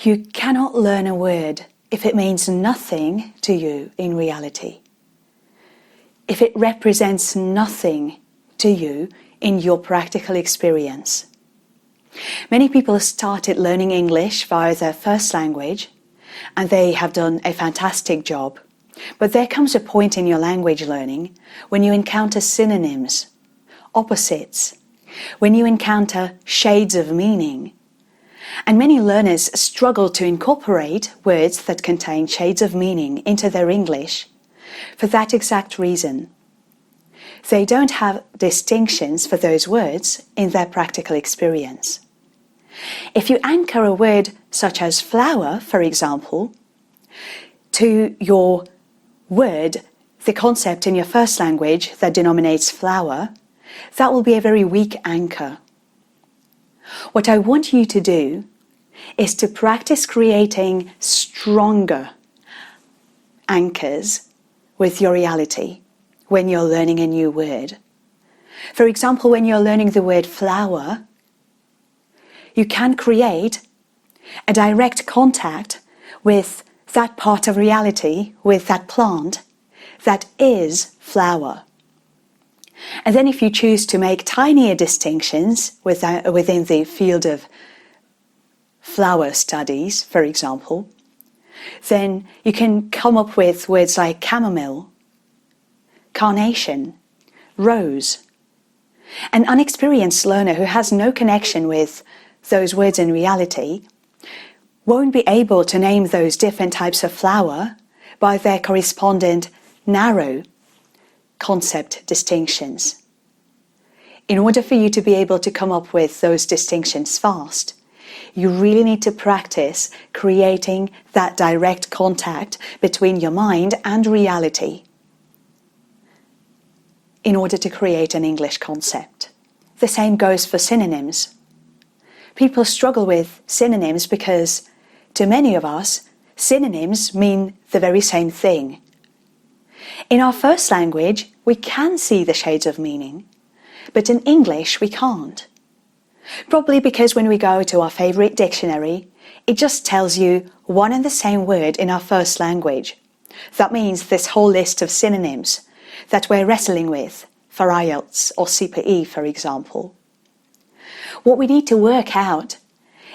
You cannot learn a word if it means nothing to you in reality. If it represents nothing to you in your practical experience. Many people started learning English via their first language, and they have done a fantastic job. But there comes a point in your language learning when you encounter synonyms, opposites, when you encounter shades of meaning. And many learners struggle to incorporate words that contain shades of meaning into their English for that exact reason. They don't have distinctions for those words in their practical experience. If you anchor a word such as flower, for example, to your word, the concept in your first language that denominates flower, that will be a very weak anchor. What I want you to do is to practice creating stronger anchors with your reality when you're learning a new word. For example, when you're learning the word flower, you can create a direct contact with that part of reality, with that plant that is flower. And then if you choose to make tinier distinctions within the field of flower studies, for example, then you can come up with words like chamomile, carnation, rose. An unexperienced learner who has no connection with those words in reality won't be able to name those different types of flower by their correspondent narrow concept distinctions. In order for you to be able to come up with those distinctions fast, you really need to practice creating that direct contact between your mind and reality in order to create an English concept. The same goes for synonyms. People struggle with synonyms because, to many of us, synonyms mean the very same thing. In our first language, we can see the shades of meaning, but in English we can't. Probably because when we go to our favorite dictionary, it just tells you one and the same word in our first language. That means this whole list of synonyms that we're wrestling with for IELTS or CPE, for example. What we need to work out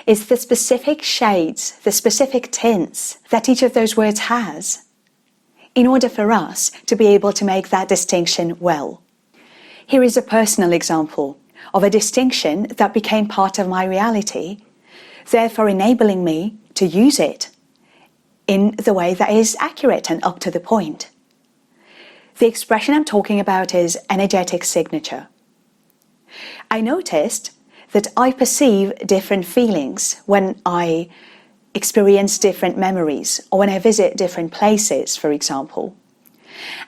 is the specific shades, the specific tints that each of those words has, in order for us to be able to make that distinction well. Here is a personal example of a distinction that became part of my reality, therefore enabling me to use it in the way that is accurate and up to the point. The expression I'm talking about is energetic signature. I noticed that I perceive different feelings when I experience different memories or when I visit different places, for example.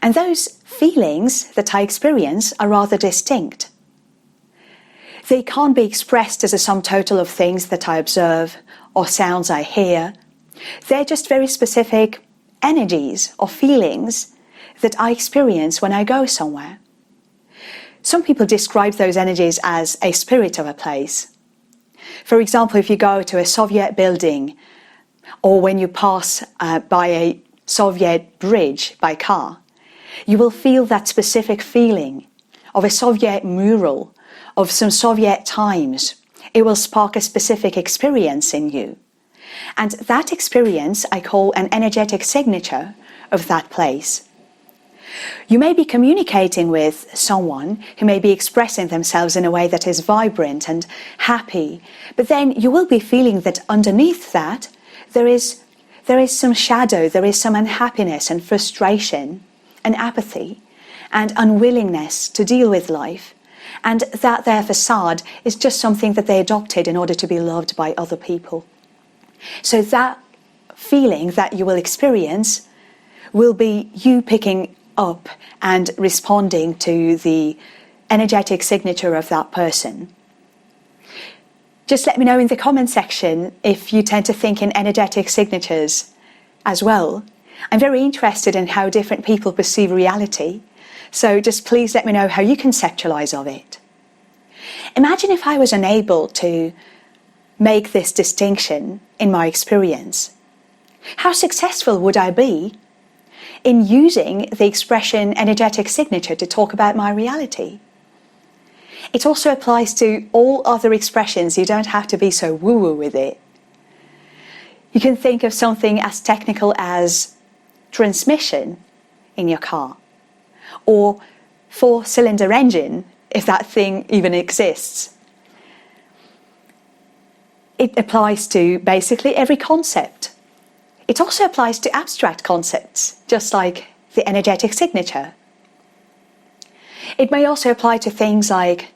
And those feelings that I experience are rather distinct. They can't be expressed as a sum total of things that I observe or sounds I hear. They're just very specific energies or feelings that I experience when I go somewhere. Some people describe those energies as a spirit of a place. For example, if you go to a Soviet building or when you pass by a Soviet bridge by car, you will feel that specific feeling of a Soviet mural, of some Soviet times. It will spark a specific experience in you. And that experience I call an energetic signature of that place. You may be communicating with someone who may be expressing themselves in a way that is vibrant and happy, but then you will be feeling that underneath that there is some shadow, there is some unhappiness and frustration and apathy and unwillingness to deal with life, and that their facade is just something that they adopted in order to be loved by other people. So that feeling that you will experience will be you picking up and responding to the energetic signature of that person. Just let me know in the comment section if you tend to think in energetic signatures as well. I'm very interested in how different people perceive reality, so just please let me know how you conceptualize of it. Imagine if I was unable to make this distinction in my experience? How successful would I be in using the expression energetic signature to talk about my reality? It also applies to all other expressions. You don't have to be so woo-woo with it. You can think of something as technical as transmission in your car, or four-cylinder engine, if that thing even exists. It applies to basically every concept. It also applies to abstract concepts, just like the energetic signature. It may also apply to things like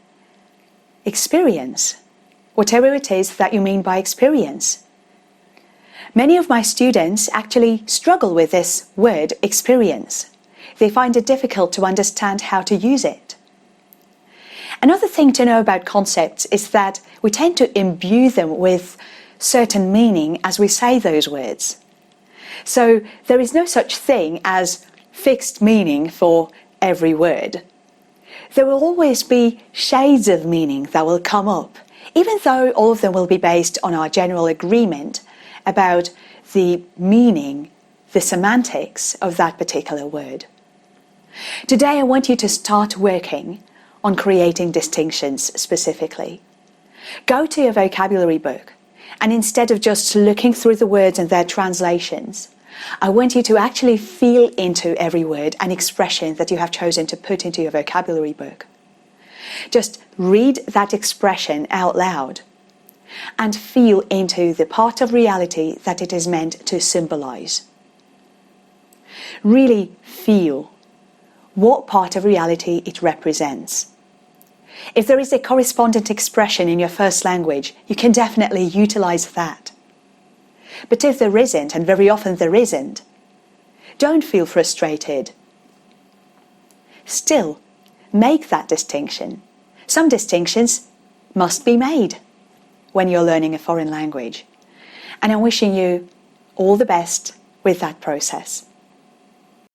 experience, whatever it is that you mean by experience. Many of my students actually struggle with this word experience. They find it difficult to understand how to use it. Another thing to know about concepts is that we tend to imbue them with certain meaning as we say those words. So there is no such thing as fixed meaning for every word. There will always be shades of meaning that will come up, even though all of them will be based on our general agreement about the meaning, the semantics of that particular word. Today I want you to start working on creating distinctions specifically. Go to your vocabulary book, and instead of just looking through the words and their translations, I want you to actually feel into every word and expression that you have chosen to put into your vocabulary book. Just read that expression out loud and feel into the part of reality that it is meant to symbolize. Really feel what part of reality it represents. If there is a correspondent expression in your first language, you can definitely utilize that. But if there isn't, and very often there isn't, don't feel frustrated. Still, make that distinction. Some distinctions must be made when you're learning a foreign language. And I'm wishing you all the best with that process.